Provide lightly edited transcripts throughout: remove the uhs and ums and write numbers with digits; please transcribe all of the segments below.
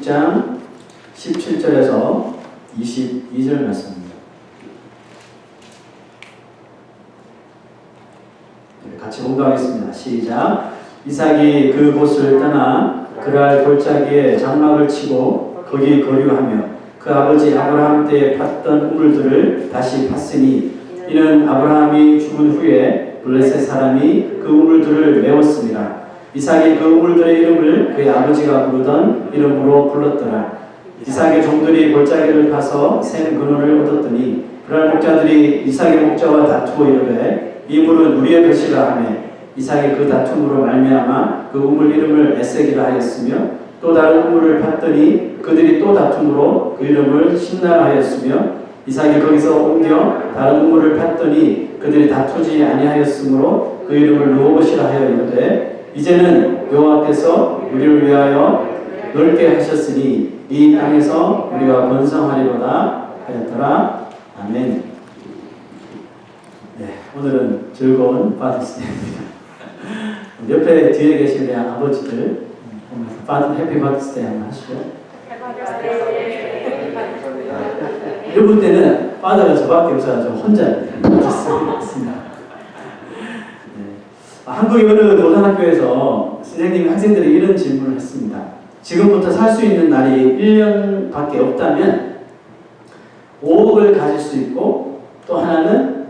26장 17절에서 22절 말씀입니다. 같이 공부하겠습니다. 시작. 이삭이 그곳을 떠나 그랄 골짜기에 장막을 치고 거기 거류하며 그 아버지 아브라함 때에 팠던 우물들을 다시 팠으니 이는 아브라함이 죽은 후에 블레셋 사람이 그 우물들을 메웠습니다. 이삭이 그 우물들의 이름을 그의 아버지가 부르던 이름으로 불렀더라. 이삭의 종들이 골짜기를 파서 샘 근원을 얻었더니 그랄 목자들이 이삭의 목자와 다투어 이르되 이 물은 우리의 것이라 하며 이삭이 그 다툼으로 말미암아 그 우물 이름을 에색이라 하였으며 또 다른 우물을 팠더니 그들이 또 다툼으로 그 이름을 신나라 하였으며 이삭이 거기서 옮겨 다른 우물을 팠더니 그들이 다투지 아니하였으므로 그 이름을 르호봇이라 하여 이르되 이제는 여호와께서 우리를 위하여 넓게 하셨으니 이 땅에서 우리가 번성하리로다 하였더라. 아멘. 네, 오늘은 즐거운 파더스데이입니다. 옆에 뒤에 계신 우리 아버지들 보면서 파더 해피 파더스데이 한번 하시죠. 이분 때는 파더가 저밖에 없어가지고 혼자 있습니다. 한국의 어느 고등학교에서 선생님이 학생들이 이런 질문을 했습니다. 지금부터 살 수 있는 날이 1년밖에 없다면 5억을 가질 수 있고 또 하나는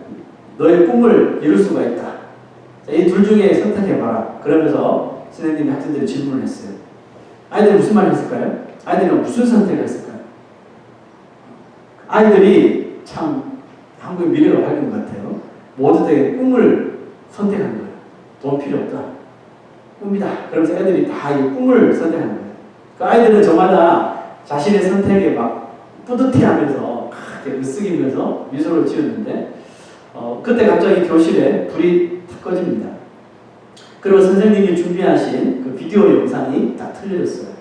너의 꿈을 이룰 수가 있다. 이 둘 중에 선택해봐라. 그러면서 선생님이 학생들이 질문을 했어요. 아이들이 무슨 말을 했을까요? 아이들은 무슨 선택을 했을까요? 아이들이 참 한국의 미래가 밝은 것 같아요. 모두들 꿈을 선택한 거예요. 돈 필요 없다. 꿈이다. 그러면서 애들이 다 이 꿈을 선택하는 거예요. 그 아이들은 저마다 자신의 선택에 막 뿌듯해하면서 이렇게 으쓱이면서 미소를 지었는데 그때 갑자기 교실에 불이 탁 꺼집니다. 그리고 선생님이 준비하신 그 비디오 영상이 딱 틀려졌어요.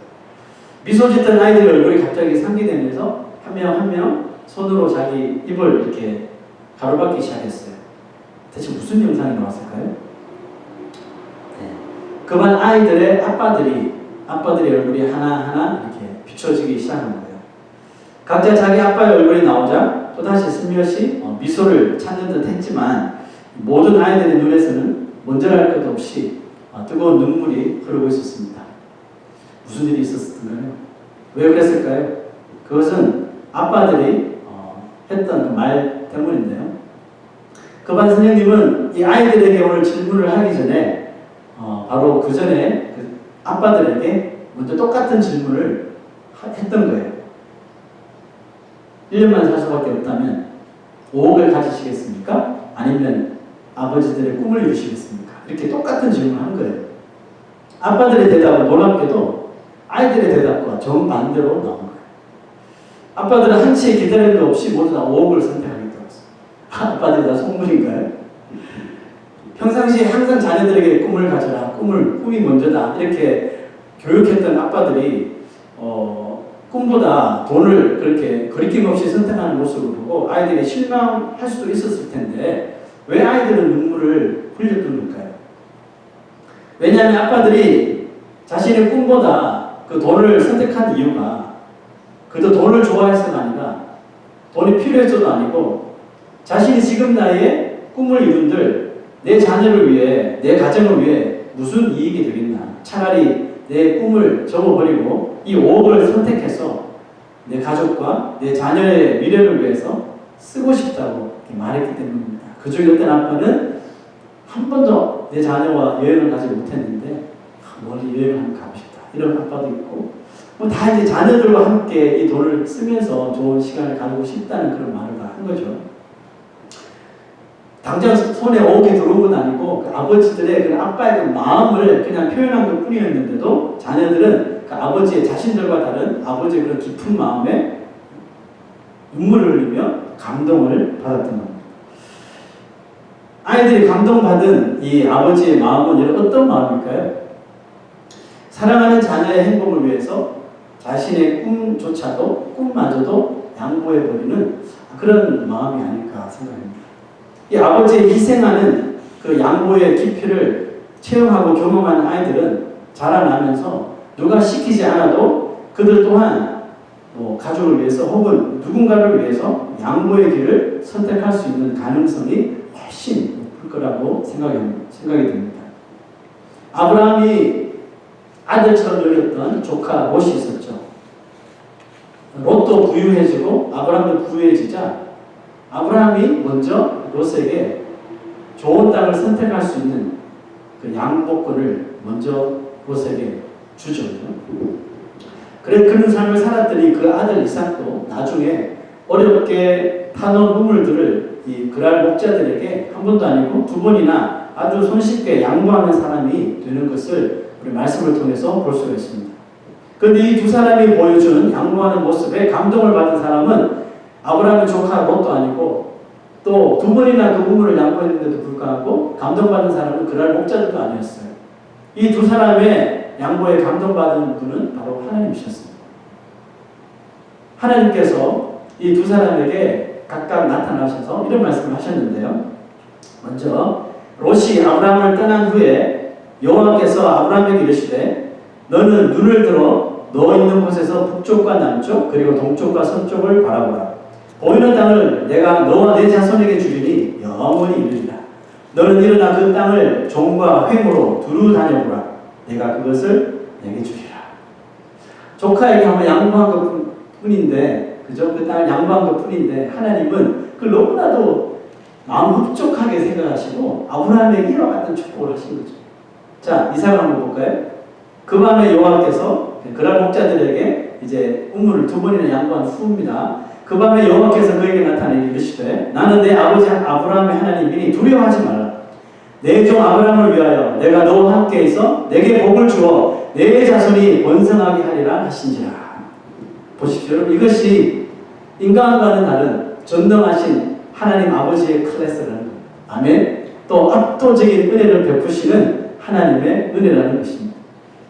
미소 짓던 아이들 얼굴이 갑자기 상기되면서 한 명 한 명 손으로 자기 입을 이렇게 가로막기 시작했어요. 대체 무슨 영상이 나왔을까요? 그만 아이들의 아빠들의 얼굴이 하나하나 이렇게 비춰지기 시작한 거예요. 각자 자기 아빠의 얼굴이 나오자 또다시 슬며시 미소를 찾는 듯 했지만 모든 아이들의 눈에서는 먼저랄 것 없이 뜨거운 눈물이 흐르고 있었습니다. 무슨 일이 있었을까요? 왜 그랬을까요? 그것은 아빠들이 했던 그 말 때문인데요. 그 반 선생님은 이 아이들에게 오늘 질문을 하기 전에 바로 그 전에 그 아빠들에게 먼저 똑같은 질문을 했던 거예요. 1년만 살 수밖에 없다면 5억을 가지시겠습니까? 아니면 아버지들의 꿈을 이루시겠습니까? 이렇게 똑같은 질문을 한 거예요. 아빠들의 대답은 놀랍게도 아이들의 대답과 정반대로 나온 거예요. 아빠들은 한치의 기다림도 없이 모두 다 5억을 선택하겠다고 했어요. 아빠들이 다 속물인가요? 평상시에 항상 자녀들에게 꿈을 가져라. 꿈이 먼저다. 이렇게 교육했던 아빠들이 꿈보다 돈을 그렇게 거리낌 없이 선택하는 모습을 보고 아이들이 실망할 수도 있었을 텐데 왜 아이들은 눈물을 흘렸던 걸까요? 왜냐하면 아빠들이 자신의 꿈보다 그 돈을 선택한 이유가 그저 돈을 좋아해서가 아니라 돈이 필요해서도 아니고 자신이 지금 나이에 꿈을 이룬들 내 자녀를 위해, 내 가정을 위해 무슨 이익이 되겠나. 차라리 내 꿈을 접어버리고 이 5억을 선택해서 내 가족과 내 자녀의 미래를 위해서 쓰고 싶다고 말했기 때문입니다. 그중 어떤 아빠는 한 번도 내 자녀와 여행을 가지 못했는데 멀리 여행을 한번 가고 싶다. 이런 아빠도 있고 다 이제 자녀들과 함께 이 돈을 쓰면서 좋은 시간을 가지고 싶다는 그런 말을 다 한 거죠. 당장 손에 5억이 들어온 건 아니고 그 아버지들의 그 아빠의 그 마음을 그냥 표현한 것 뿐이었는데도 자녀들은 그 아버지의 자신들과 다른 아버지의 그런 깊은 마음에 눈물을 흘리며 감동을 받았던 겁니다. 아이들이 감동받은 이 아버지의 마음은 어떤 마음일까요? 사랑하는 자녀의 행복을 위해서 자신의 꿈마저도 양보해버리는 그런 마음이 아닐까 생각합니다. 이 아버지의 희생하는 그 양보의 깊이를 체험하고 경험하는 아이들은 자라나면서 누가 시키지 않아도 그들 또한 가족을 위해서 혹은 누군가를 위해서 양보의 길을 선택할 수 있는 가능성이 훨씬 높을 거라고 생각이 듭니다. 아브라함이 아들처럼 여겼던 조카 롯이 있었죠. 롯도 부유해지고 아브라함도 부유해지자 아브라함이 먼저 롯에게 좋은 땅을 선택할 수 있는 그 양보권을 먼저 롯에게 주죠. 그런 삶을 살았더니 그 아들 이삭도 나중에 어렵게 타놓은 우물들을 이 그랄 목자들에게 한 번도 아니고 두 번이나 아주 손쉽게 양보하는 사람이 되는 것을 우리 말씀을 통해서 볼 수가 있습니다. 그런데 이 두 사람이 보여준 양보하는 모습에 감동을 받은 사람은 아브라함의 조카 롯도 아니고 또 두 번이나 그 우물을 양보했는데도 불구하고 감동받은 사람은 그랄 목자들도 아니었어요. 이 두 사람의 양보에 감동받은 분은 바로 하나님이셨습니다. 하나님께서 이 두 사람에게 각각 나타나셔서 이런 말씀을 하셨는데요. 먼저 롯이 아브라함을 떠난 후에 여호와께서 아브라함에게 이르시되 너는 눈을 들어 너 있는 곳에서 북쪽과 남쪽 그리고 동쪽과 서쪽을 바라보라. 보이는 땅을 내가 너와 내 자손에게 주리니 영원히 이르리라. 너는 일어나 그 땅을 종과 횡으로 두루 다녀보라. 내가 그것을 내게 주리라. 조카에게 한번 양보한 것 뿐인데, 그죠? 그 땅을 양보한 것 뿐인데, 하나님은 그 너무나도 마음 흡족하게 생각하시고, 아브라함에게 이와 같은 축복을 하신 거죠. 자, 이삭을 한번 볼까요? 그 밤에 여호와께서 그랄 목자들에게 이제 우물을 두 번이나 양보한 후입니다. 그 밤에 여호와께서 그에게 나타내 이르시되 나는 내 아버지 아브라함의 하나님이니 두려워하지 말라. 내 종 아브라함을 위하여 내가 너와 함께 있어 내게 복을 주어 내 자손이 번성하게 하리라 하신지라. 보십시오. 여러분, 이것이 인간과는 다른 전능하신 하나님 아버지의 클래스라는 겁니다. 아멘. 또 압도적인 은혜를 베푸시는 하나님의 은혜라는 것입니다.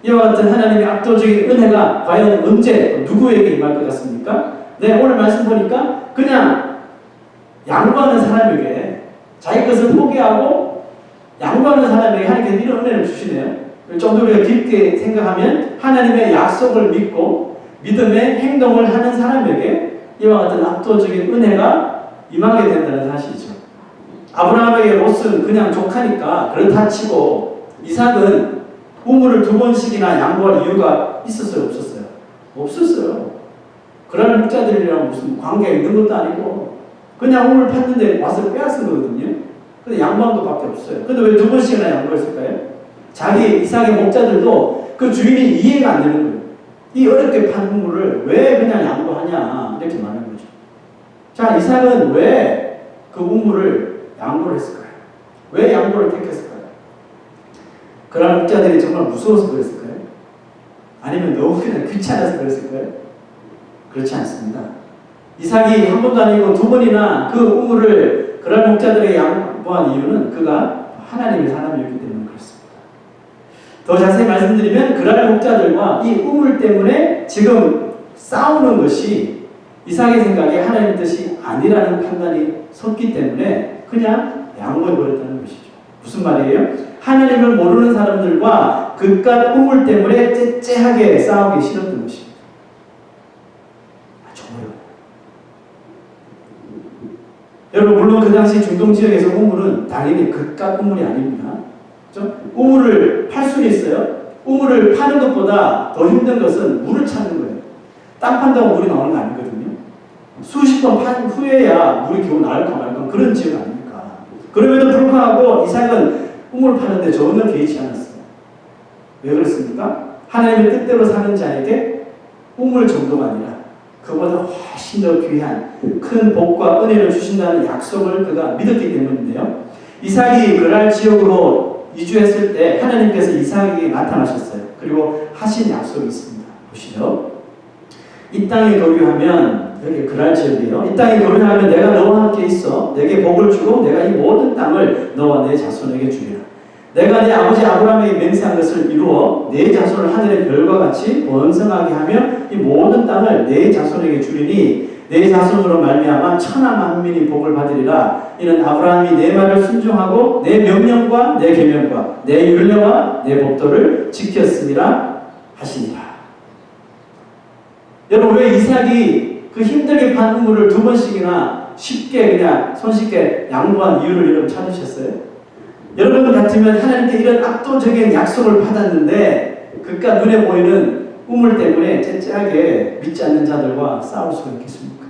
이와 같은 하나님의 압도적인 은혜가 과연 언제 누구에게 임할 것 같습니까? 네, 오늘 말씀 보니까 그냥 양보하는 사람에게 자기 것을 포기하고 양보하는 사람에게 하나님께서 이런 은혜를 주시네요. 좀 더 우리가 깊게 생각하면 하나님의 약속을 믿고 믿음의 행동을 하는 사람에게 이와 같은 압도적인 은혜가 임하게 된다는 사실이죠. 아브라함에게 롯은 그냥 조카니까 그렇다 치고 이삭은 우물을 두 번씩이나 양보할 이유가 있었어요? 없었어요? 없었어요. 그런 목자들이랑 무슨 관계가 있는 것도 아니고 그냥 우물 팠는데 와서 빼앗은 거거든요. 근데 양보한 것밖에 없어요. 근데 왜 두 번씩이나 양보했을까요? 자기 이삭의 목자들도 그 주인이 이해가 안 되는 거예요. 이 어렵게 판 우물을 왜 그냥 양보하냐 이렇게 말하는 거죠. 자, 이삭은 왜 그 우물을 양보를 했을까요? 왜 양보를 택했을까요? 그런 목자들이 정말 무서워서 그랬을까요? 아니면 너무 그냥 귀찮아서 그랬을까요? 그렇지 않습니다. 이삭이 한 번도 아니고 두 번이나 그 우물을 그런 목자들에게 양보한 이유는 그가 하나님의 사람이었기 때문에 그렇습니다. 더 자세히 말씀드리면 그랄 목자들과 이 우물 때문에 지금 싸우는 것이 이삭의 생각에 하나님 뜻이 아니라는 판단이 섰기 때문에 그냥 양보해버렸다는 것이죠. 무슨 말이에요? 하나님을 모르는 사람들과 그깟 우물 때문에 째째하게 싸우기 싫었던 것입니다. 정말요. 여러분, 물론 그 당시 중동 지역에서 우물은 당연히 그깟 우물이 아닙니다. 그렇죠? 우물을 팔 수는 있어요. 우물을 파는 것보다 더 힘든 것은 물을 찾는 거예요. 땅 판다고 물이 나오는 거 아니거든요. 수십 번 판 후에야 물이 겨우 나올까 말까 그런 지역 아닙니까? 그럼에도 불구하고 이삭은 우물을 파는데 전혀 개의치 않았어요. 왜 그렇습니까? 하나님의 뜻대로 사는 자에게 우물 정도가 아니라 그보다 훨씬 더 귀한 큰 복과 은혜를 주신다는 약속을 그가 믿었기 때문인데요. 이삭이 그랄 지역으로 이주했을 때 하나님께서 이삭에게 나타나셨어요. 그리고 하신 약속이 있습니다. 보시죠. 이 땅에 거류하면, 여기 그랄 지역이에요. 이 땅에 거류하면 내가 너와 함께 있어 내게 복을 주고 내가 이 모든 땅을 너와 내 자손에게 주리라. 내가 네 아버지 아브라함에게 맹세한 것을 이루어 내 자손을 하늘의 별과 같이 번성하게 하며 이 모든 땅을 내 자손에게 주리니 내 자손으로 말미암아 천하 만민이 복을 받으리라. 이는 아브라함이 내 말을 순종하고 내 명령과 내 계명과 내 율례와 내 법도를 지켰음이라 하시니라. 여러분, 왜 이삭이 그 힘들게 판 우물을 2번씩이나 쉽게 그냥 손쉽게 양보한 이유를 여러분 찾으셨어요? 여러분 같으면 하나님께 이런 압도적인 약속을 받았는데 그깟 눈에 보이는 우물 때문에 째째하게 믿지 않는 자들과 싸울 수가 있겠습니까?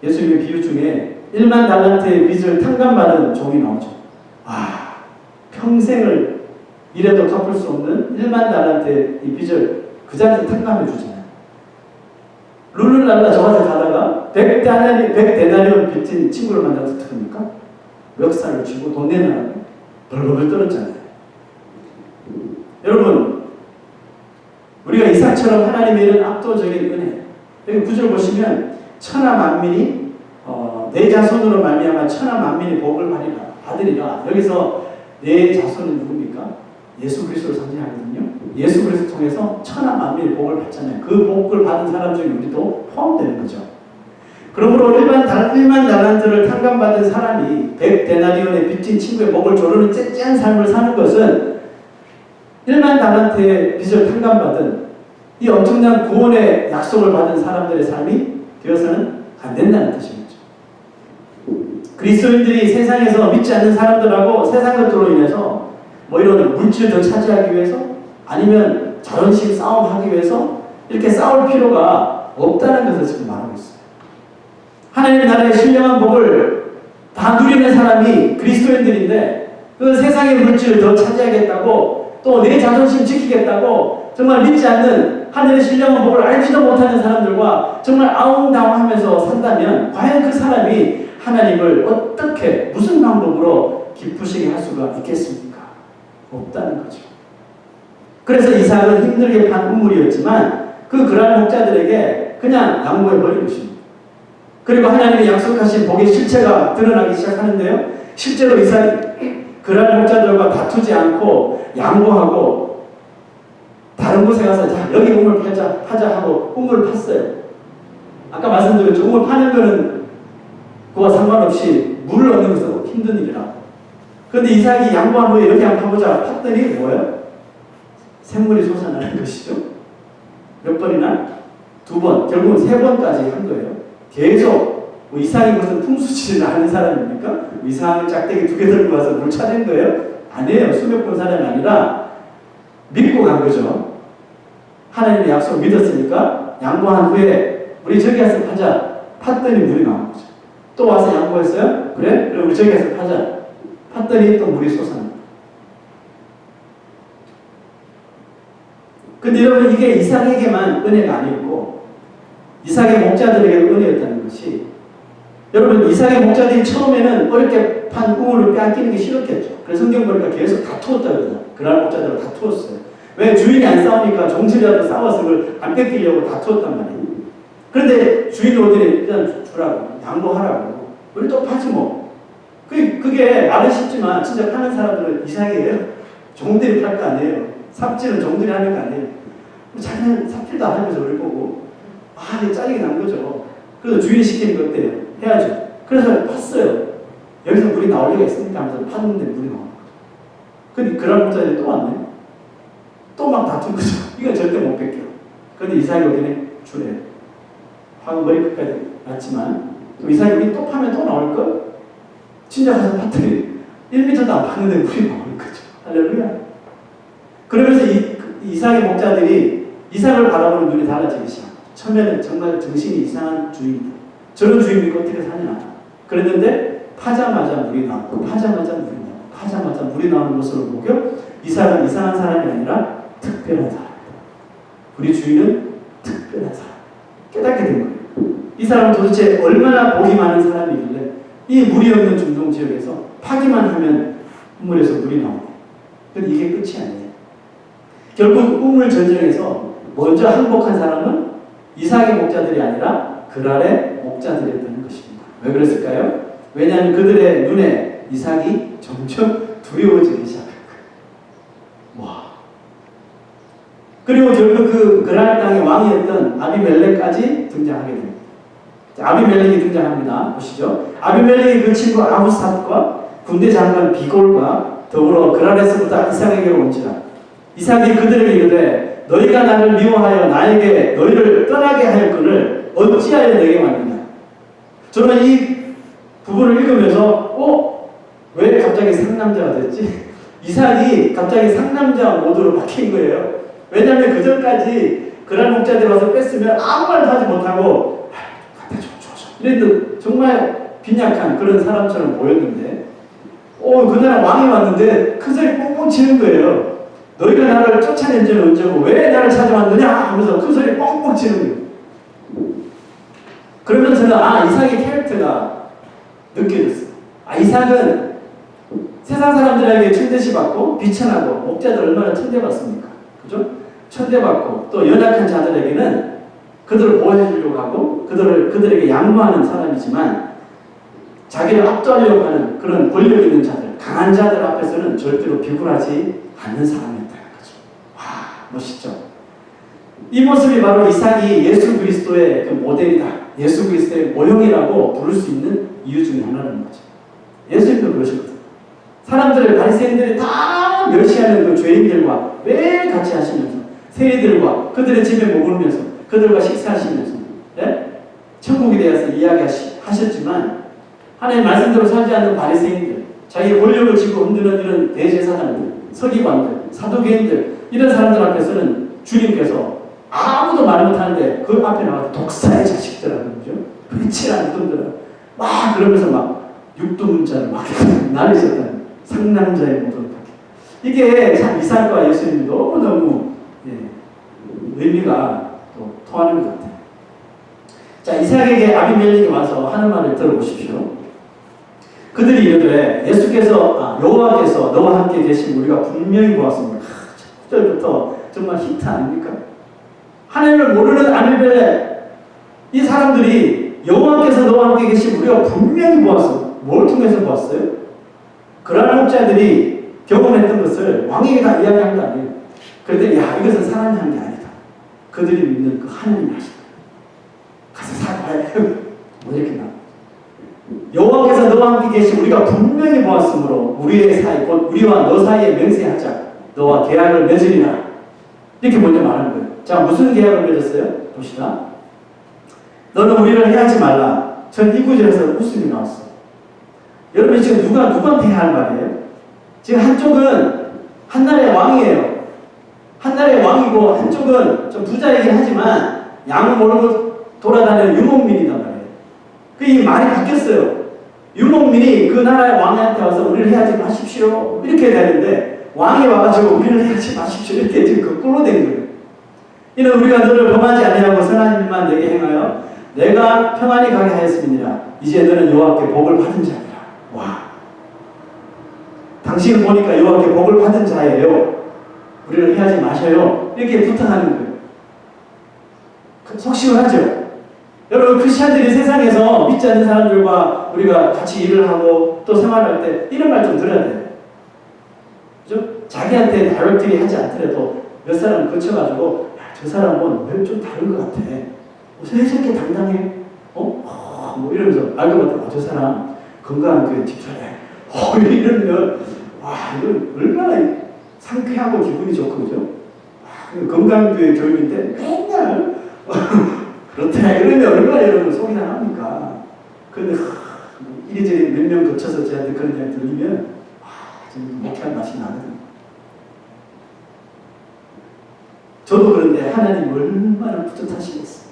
예수님의 비유 중에 1만 달란트의 빚을 탕감받은 종이 나오죠. 평생을 이래도 갚을 수 없는 1만 달란트의 이 빚을 그 자리에서 탕감해 주잖아요. 룰루랄라 저한테 가다가 100데나리온 빚진 친구를 만나서 어떡합니까? 멱살을 쥐고 돈 내놔라고 벌벌 떨었잖아요. 여러분, 우리가 이삭처럼 하나님의 이런 압도적인 은혜, 여기 구절 보시면 천하 만민이 내 자손으로 말미암아 천하 만민이 복을 받으리라. 여기서 내 자손은 누굽니까? 예수 그리스도를 상징하거든요. 예수 그리스도 통해서 천하 만민이 복을 받잖아요. 그 복을 받은 사람 중에 우리도 포함되는 거죠. 그러므로 1만 달란트를 탕감받은 사람이 100데나리온의 빚진 친구의 목을 조르는 째째한 삶을 사는 것은 1만 달란트의 빚을 탕감받은 이 엄청난 구원의 약속을 받은 사람들의 삶이 되어서는 안 된다는 뜻입니다. 그리스도인들이 세상에서 믿지 않는 사람들하고 세상 것들로 인해서 뭐 이런 물질을 더 차지하기 위해서 아니면 자존심 싸움하기 위해서 이렇게 싸울 필요가 없다는 것을 지금 말하고 있어요. 하나님의 나라의 신령한 복을 다 누리는 사람이 그리스도인들인데 그 세상의 물질을 더 차지하겠다고 또 내 자존심 지키겠다고 정말 믿지 않는 하늘의 신령한 복을 알지도 못하는 사람들과 정말 아웅다웅하면서 산다면 과연 그 사람이 하나님을 어떻게 무슨 방법으로 기쁘시게 할 수가 있겠습니까? 없다는 거죠. 그래서 이삭은 힘들게 판 우물이었지만 그 그랄 목자들에게 그냥 양보해 버린 것입니다. 그리고 하나님의 약속하신 복의 실체가 드러나기 시작하는데요. 실제로 이삭이 그랄 목자들과 다투지 않고 양보하고 다른 곳에 가서 자 여기 우물 파자 하고 우물을 팠어요. 아까 말씀드렸죠. 우물 파는 거는 그와 상관없이 물을 얻는 것은 힘든 일이라. 그런데 이삭이 양보한 후에 이렇게 한번 파보자 팠더니 뭐예요? 샘물이 솟아나는 것이죠. 몇 번이나? 2번, 결국은 3번까지 한 거예요. 계속 이삭이 무슨 풍수지리를 아는 사람입니까? 이상한 짝대기 2개 들고 와서 물 찾은 거예요? 아니에요. 수백 번 사람이 아니라 믿고 간 거죠. 하나님의 약속 믿었으니까 양보한 후에 우리 저기 가서 파자. 팠더니 물이 나온 거죠. 또 와서 양보했어요? 그래? 그럼 우리 저기 가서 파자. 팠더니 또 물이 솟아납니다. 근데 여러분 이게 이삭에게만 은혜가 아니었고 이삭의 목자들에게 은혜였다는 것이 여러분 이삭의 목자들이 처음에는 어렵게 판 우물을 빼앗기는 게 싫었겠죠. 그래서 성경 보니까 계속 다투었다 그러잖아요. 그날 목자들은 다투었어요. 왜 주인이 안 싸우니까 종실이라도 싸워서 그걸 안 뺏기려고 다투었단 말이에요. 그런데 주인이 오더니 그냥 주라고 양보하라고 우리 또 파지 뭐. 그게 말은 쉽지만 진짜 파는 사람들은 이삭이에요. 종들이 팔 거 아니에요. 삽질은 종들이 하는 거 아니에요. 자기는 삽질도 안 하면서 우리 보고 이게 짜증이 난 거죠. 그래서 주인이 시키는 거 어때요? 해야죠. 그래서 팠어요. 여기서 물이 나올 리가 있습니까? 하면서 팠는데 물이 나오는 거죠. 근데 그런 목자들이 또 왔네. 또 막 다툰 거죠. 이건 절대 못 뺏겨. 그런데 이삭이 오기는 주래요. 화가 머리 끝까지 났지만 또 이삭이 우리 또 파면 또 나올 걸? 진짜 가서 팠더니 1m도 안 팠는데 물이 나오는 거죠. 할렐루야. 그러면서 이삭의 목자들이 이삭을 바라보는 눈이 달라지기 시작합니다. 처음에는 정말 정신이 이상한 주인이다. 저런 주인 믿고 어떻게 사냐. 그랬는데 파자마자 물이 나오고 파자마자 물이 나오고 파자마자 물이 나오는 모습을 보고 이삭은 이상한 사람이 아니라 특별한 사람이다. 우리 주인은 특별한 사람. 깨닫게 된 거예요. 이 사람은 도대체 얼마나 복이 많은 사람이길래 이 물이 없는 중동 지역에서 파기만 하면 우물에서 물이 나오네. 그런데 이게 끝이 아니에요. 결국 우물 전쟁에서 먼저 항복한 사람은 이삭의 목자들이 아니라 그랄의 목자들이었다는 것입니다. 왜 그랬을까요? 왜냐하면 그들의 눈에 이삭이 점점 두려워지기 시작한 거예요. 와. 그리고 결국 그 그랄 땅의 왕이었던 아비멜렉까지 등장하게 됩니다. 아비멜렉이 등장합니다. 보시죠. 아비멜렉이 그 친구 아후삿과 군대 장관 비골과 더불어 그랄에서부터 이삭에게로 온지라. 이삭이 그들에게 이르되 너희가 나를 미워하여 나에게 너희를 떠나게 하였거늘 어찌하여 내게 왔느냐. 저는 이 부분을 읽으면서 왜 갑자기 상남자가 됐지? 이삭이 갑자기 상남자 모드로 바뀐 거예요. 왜냐하면 그 전까지 그랄 목자들 와서 뺐으면 아무 말도 하지 못하고 갖다 줘. 이랬는데 정말 빈약한 그런 사람처럼 보였는데 그날 왕이 왔는데 큰 소리 뻥뻥 치는 거예요. 너희가 나를 쫓아낸 지는 언제고 왜 나를 찾아왔느냐 하면서 큰 소리 뻥뻥 치는 거예요. 그러면 저는 이삭의 캐릭터가 느껴졌어요. 이삭은 세상 사람들에게 천대시 받고 비천하고 목자들 얼마나 천대받습니까? 그죠? 천대받고 또 연약한 자들에게는 그들을 보호해 주려고 하고 그들에게 양보하는 사람이지만 자기를 압도하려고 하는 그런 권력 있는 자들, 강한 자들 앞에서는 절대로 비굴하지 않는 사람이었다는 거죠. 와, 멋있죠? 이 모습이 바로 이삭이 예수 그리스도의 그 모델이다. 예수 그리스도의 모형이라고 부를 수 있는 이유 중에 하나라는 거죠. 예수님도 그러셨거든요. 사람들을 바리새인들이 다 멸시하는 그 죄인들과 매일 같이 하시면서 세리들과 그들의 집에 머물면서 그들과 식사하시면서 천국에 대해서 이야기하셨지만 하나님의 말씀대로 살지 않는 바리새인들, 자기의 권력을 쥐고 흔드는 이런 대제사장들, 서기관들, 사두개인들 이런 사람들 앞에서는 주님께서 아무도 말 못하는데 그 앞에 나와서 독사의 자식들하는 거죠. 회칠한 놈들아 막 그러면서 막 육두문자를 막 날리셨다는 상남자의 모습을 이게 참 이삭과 예수님이 너무너무 의미가 또 통하는 것 같아요. 자, 이삭에게 아비멜렉이 와서 하는 말을 들어보십시오. 그들이 이르되 여호와께서 너와 함께 계신 우리가 분명히 보았습니다. 첫 구절부터 정말 히트 아닙니까? 하나님을 모르는 아비멜렉 이 사람들이 여호와께서 너와 함께 계신 우리가 분명히 보았어. 뭘 통해서 보았어요? 그러한 목자들이 경험했던 것을 왕에게 다 이야기한 거 아니에요. 그런데 이것은 사람이 한 게 아니다. 그들이 믿는 그 하나님이 하신 거예요. 가서 사과해. 뭐 이렇게 나. 여호와께서 너와 함께 계신 우리가 분명히 보았으므로 우리의 사이 곧 우리와 너 사이에 맹세하자. 너와 계약을 맺으리라. 이렇게 먼저 말하는 거예요. 자, 무슨 계약을 맺었어요? 봅시다. 너는 우리를 해하지 말라. 전 이 구절에서 웃음이 나왔어. 여러분 지금 누구한테 해야 할 말이에요? 지금 한쪽은 한 나라의 왕이에요. 한 나라의 왕이고 한쪽은 좀 부자이긴 하지만 양을 모르고 돌아다니는 유목민이단 말이에요. 이 말이 바뀌었어요. 유목민이 그 나라의 왕한테 와서 우리를 해하지 마십시오. 이렇게 해야 되는데 왕이 와가지고 우리를 해하지 마십시오. 이렇게 지금 거꾸로 된 거예요. 이는 우리가 너를 범하지 아니하고 선한 일만 내게 행하여 내가 평안히 가게 하였음이니라. 이제 너는 여호와께 복을 받은 자니라. 와, 당신을 보니까 여호와께 복을 받은 자예요. 우리를 해하지 마셔요. 이렇게 부탁하는 거예요. 속시원하죠? 여러분 크리스찬들이 세상에서 믿지 않는 사람들과 우리가 같이 일을 하고 또 생활할 때 이런 말 좀 들어야 돼요. 그죠? 자기한테 다이렉트리 하지 않더라도 몇 사람 거쳐가지고 저 사람은 왜 좀 다른 것 같아. 왜 저렇게 당당해? 뭐 이러면서 알고 봤더니 저 사람 건강한 교회 집사래. 이러면 이건 얼마나 상쾌하고 기분이 좋고 그죠? 건강한 교회 교육인데 맨날 그렇다 이러면 얼마나 여러분 속이 상합니까? 그런데 이리저리 몇 명 거쳐서 저한테 그런 이야기 들으면 좀 목회한 맛이 나거든요. 저도 그런데 하나님 얼마나 뿌듯하시겠어요.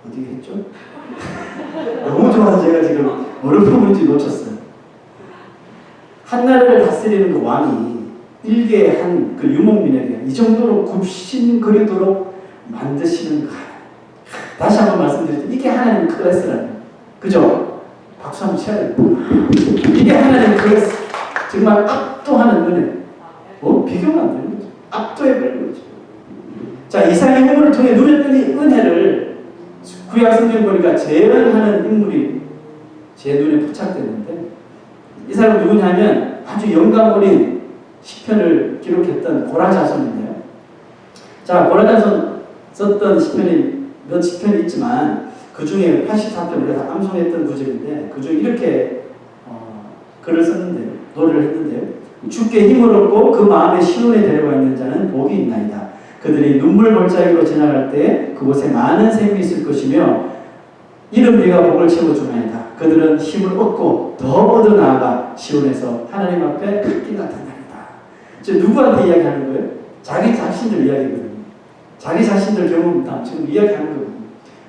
어디 했죠? 너무 좋아서 제가 지금 어느 부분인지 놓쳤어요. 한 나라를 다스리는 그 왕이 일개 한 그 유목민에게 이 정도로 굽신거리도록 만드시는 거. 다시 한번 말씀드리죠. 이게 하나님 클래스라는 그죠? 박수 한번 쳐야 돼요. 이게 하나님 클래스. 정말 압도하는 은혜. 비교가 안 되는 거죠. 압도해버리는 거죠. 자, 이삭의 행운을 통해 누렸던 이 은혜를 구약 성경 보니까 재현하는 인물이 제 눈에 포착됐는데 이 사람은 누구냐면 아주 영감 어린 시편을 기록했던 고라자손인데요. 자, 고라자손 썼던 시편이 몇 시편이 있지만 그 중에 84편을 암송했던 구절인데 그 중에 이렇게 글을 썼는데요. 노래를 했는데요. 주께 힘을 얻고 그 마음에 시온에 데려가 있는 자는 복이 있나이다. 그들이 눈물 골짜기로 지나갈 때 그곳에 많은 샘이 있을 것이며 이른 비가 복을 채워주나이다. 그들은 힘을 얻고 더 얻어 나아가 시온에서 하나님 앞에 크게 나타나리다. 저 누구한테 이야기하는 거예요? 자기 자신들 이야기거든요. 자기 자신들 경험 지금 이야기하는 거거든요.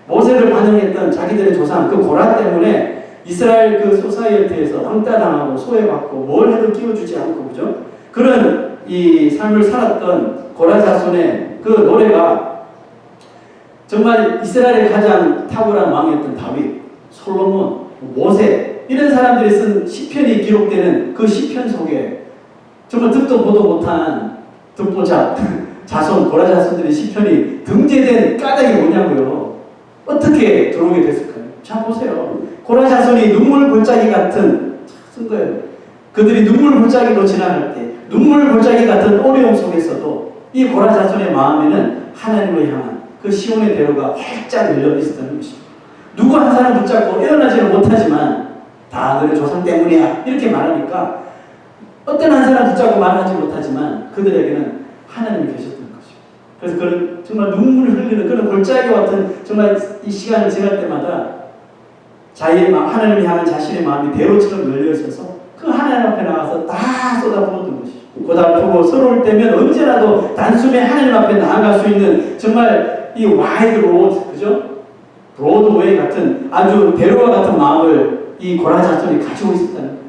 모세를 반영했던 자기들의 조상 그 고라 때문에 이스라엘 그 소사이어티에서 왕따당하고 소외받고 뭘 해도 끼워주지 않고 그죠? 그런 이 삶을 살았던 고라 자손의 그 노래가 정말 이스라엘의 가장 탁월한 왕이었던 다윗, 솔로몬, 모세 이런 사람들이 쓴 시편이 기록되는 그 시편 속에 정말 듣도 보도 못한 듣보잡 자손, 고라 자손들의 시편이 등재된 까닭이 뭐냐고요. 어떻게 들어오게 됐을까요? 자 보세요. 고라 자손이 눈물 골짜기 같은 쓴 거예요. 그들이 눈물 골짜기로 지나갈 때 눈물 골짜기 같은 어려움 속에서도 이 고라 자손의 마음에는 하나님을 향한 그 시온의 대로가 활짝 열려 있었다는 것입니다. 누구 한 사람 붙잡고 깨어나지는 못하지만 다 너의 조상 때문이야 이렇게 말하니까 어떤 한 사람 붙잡고 말하지 못하지만 그들에게는 하나님이 계셨던 것이죠. 그래서 그런 정말 눈물을 흘리는 그런 골짜기 같은 정말 이 시간을 지날 때마다 자기의 마음, 하나님을 향한 자신의 마음이 대로처럼 열려 있어서 그 하나님 앞에 나가서 다 쏟아부었던 것이죠. 고달프고 서러울 때면 언제라도 단숨에 하나님 앞에 나아갈 수 있는 정말 이 와이드 로드, 그죠? 브로드웨이 같은 아주 배로와 같은 마음을 이 고라 자손이 가지고 있었다는 거예요.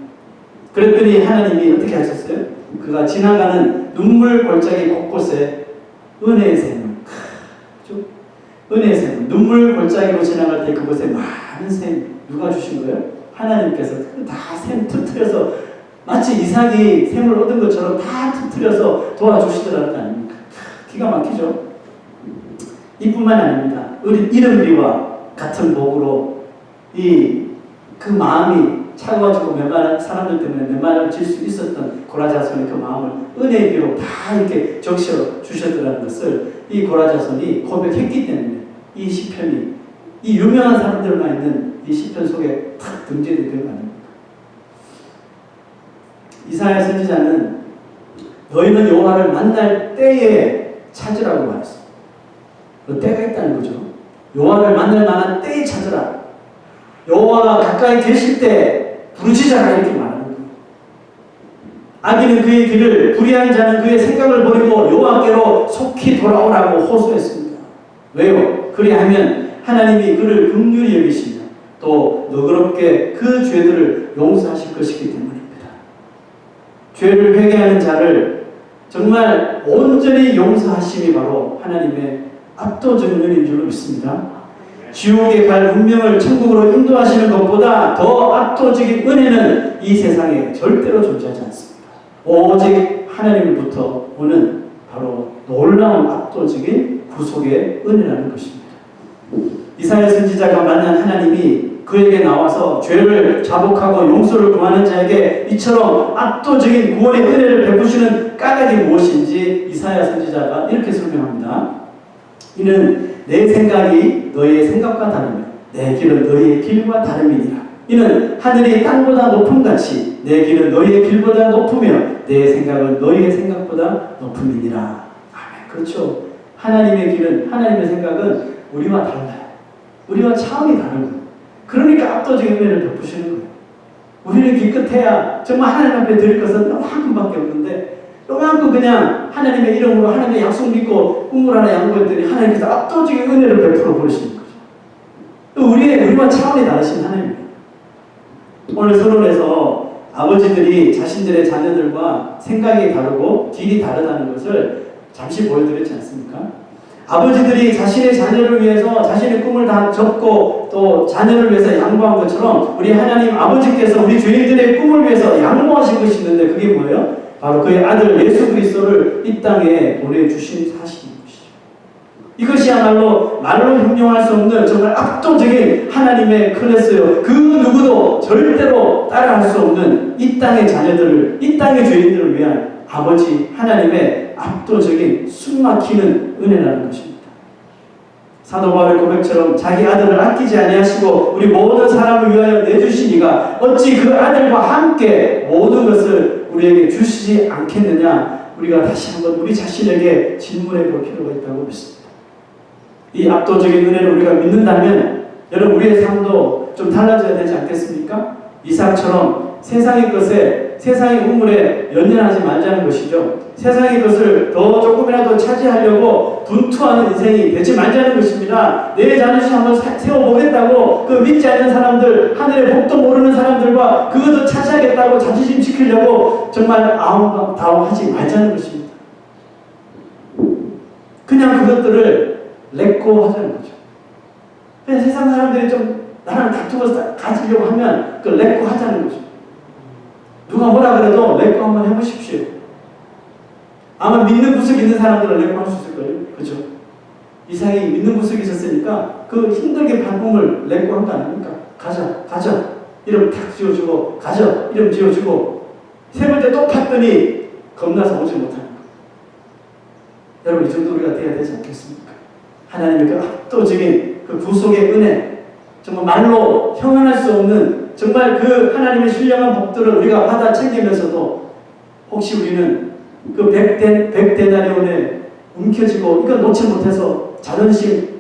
그랬더니 하나님이 어떻게 하셨어요? 그가 지나가는 눈물 골짜기 곳곳에 은혜의 샘을, 그죠? 은혜의 샘, 눈물 골짜기로 지나갈 때 그곳에 많은 샘 누가 주신 거예요? 하나님께서 다 샘 터뜨려서 마치 이삭이 샘을 얻은 것처럼 다 터뜨려서 도와주시더라는 거 아닙니까? 기가 막히죠? 이뿐만 아닙니다. 이른 비와 같은 복으로 그 마음이 차가워지고 메마른 사람들 때문에 메마를 질 수 있었던 고라 자손의 그 마음을 은혜의 비로 다 이렇게 적셔 주셨더라는 것을 이 고라 자손이 고백했기 때문에 이 시편이 이 유명한 사람들만 있는 이 시편 속에 탁 등재되는 거 아닙니까? 이사야 선지자는 너희는 여호와를 만날 때에 찾으라고 말했어. 때가 있다는 거죠. 여호와를 만날 만한 때에 찾으라. 여호와가 가까이 계실 때 부르짖어라 이렇게 말하는 거예요. 악인은 그의 길을, 불의한 자는 그의 생각을 버리고 여호와께로 속히 돌아오라고 호소했습니다. 왜요? 그리하면 하나님이 그를 긍휼히 여기시며 또 너그럽게 그 죄들을 용서하실 것이기 때문입니다. 죄를 회개하는 자를 정말 온전히 용서하심이 바로 하나님의 압도적인 은혜인 줄로 믿습니다. 지옥에 갈 운명을 천국으로 인도하시는 것보다 더 압도적인 은혜는 이 세상에 절대로 존재하지 않습니다. 오직 하나님으로부터 오는 바로 놀라운 압도적인 구속의 은혜라는 것입니다. 이사야 선지자가 만난 하나님이 그에게 나와서 죄를 자복하고 용서를 구하는 자에게 이처럼 압도적인 구원의 은혜를 베푸시는 까닭이 무엇인지 이사야 선지자가 이렇게 설명합니다. 이는 내 생각이 너희의 생각과 다르며 내 길은 너희의 길과 다름이니라. 이는 하늘이 땅보다 높음같이 내 길은 너희의 길보다 높으며 내 생각은 너희의 생각보다 높음이니라. 아멘. 그렇죠. 하나님의 길은, 하나님의 생각은 우리와 달라요. 우리와 차원이 다른 거예요. 그러니까 압도적인 은혜를 베푸시는 거예요. 우리는 기껏해야 정말 하나님 앞에 드릴 것은 요만큼밖에 없는데 요만큼 그냥 하나님의 이름으로 하나님의 약속 믿고 꿈을 하나 양보했더니 하나님께서 압도적인 은혜를 베풀어 버리시는 거죠. 또 우리와 차원이 다르신 하나님입니다. 오늘 서론에서 아버지들이 자신들의 자녀들과 생각이 다르고 길이 다르다는 것을 잠시 보여드렸지 않습니까? 아버지들이 자신의 자녀를 위해서 자신의 꿈을 다 접고 또 자녀를 위해서 양보한 것처럼 우리 하나님 아버지께서 우리 죄인들의 꿈을 위해서 양보하신 것이 있는데 그게 뭐예요? 바로 그의 아들 예수 그리스도를 이 땅에 보내주신 사실인 것이죠. 이것이야말로 말로 형용할 수 없는 정말 압도적인 하나님의 클래스요. 그 누구도 절대로 따라할 수 없는 이 땅의 자녀들을, 이 땅의 죄인들을 위한 아버지 하나님의 압도적인 숨막히는 은혜라는 것입니다. 사도 바울의 고백처럼 자기 아들을 아끼지 아니하시고 우리 모든 사람을 위하여 내주시니가 어찌 그 아들과 함께 모든 것을 우리에게 주시지 않겠느냐. 우리가 다시 한번 우리 자신에게 질문해 볼 필요가 있다고 믿습니다. 이 압도적인 은혜를 우리가 믿는다면 여러분 우리의 삶도 좀 달라져야 되지 않겠습니까? 이삭처럼 세상의 것에 세상의 우물에 연연하지 말자는 것이죠. 세상의 것을 더 조금이라도 차지하려고 분투하는 인생이 되지 말자는 것입니다. 내 자존심 한번 세워보겠다고 그 믿지 않는 사람들, 하늘의 복도 모르는 사람들과 그것도 차지하겠다고 자존심 지키려고 정말 아웅다웅하지 말자는 것입니다. 그냥 그것들을 렛고 하자는 거죠. 그냥 세상 사람들이 좀 나랑 다투고 가지려고 하면 그 렛고 하자는 거죠. 누가 뭐라 그래도 렛고 한번 해보십시오. 아마 믿는 구석이 있는 사람들은 렛고 할 수 있을 거예요. 그죠? 이삭이 믿는 구석이 있었으니까 그 힘들게 판 꿈을 렛고 한 거 아닙니까? 가자. 이름 탁 지어주고, 가자. 이름 지어주고, 세 번째 또 팠더니 겁나서 오지 못하는 거. 여러분, 이 정도 우리가 돼야 되지 않겠습니까? 하나님의 그 압도적인 그 구속의 은혜, 정말 말로 형언할 수 없는 정말 그 하나님의 신령한 복들을 우리가 받아 챙기면서도 혹시 우리는 그 백데나리온에 움켜쥐고 이걸 놓지 못해서 자존심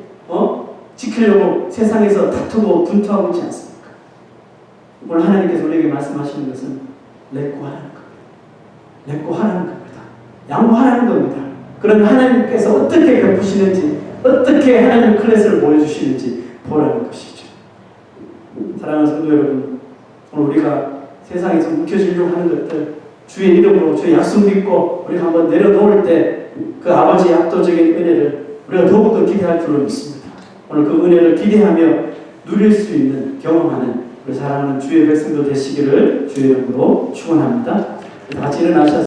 지키려고 세상에서 다투고 분투하고 있지 않습니까? 오늘 하나님께서 우리에게 말씀하시는 것은 렛고하라는 겁니다. 렛고하라는 겁니다. 양보하라는 겁니다. 그러면 하나님께서 어떻게 베푸시는지 어떻게 하나님의 클래스를 보여주시는지 보라는 것이죠. 사랑하는 성도 여러분, 오늘 우리가 세상에서 묵혀지려고 하는 것들 주의 이름으로 주의 약속 믿고 우리가 한번 내려놓을 때 그 아버지의 압도적인 은혜를 우리가 더욱더 기대할 줄로 믿습니다. 오늘 그 은혜를 기대하며 누릴 수 있는 경험하는 우리 사랑하는 주의 백성도 되시기를 주의 이름으로 축원합니다. 같이 일어나셔서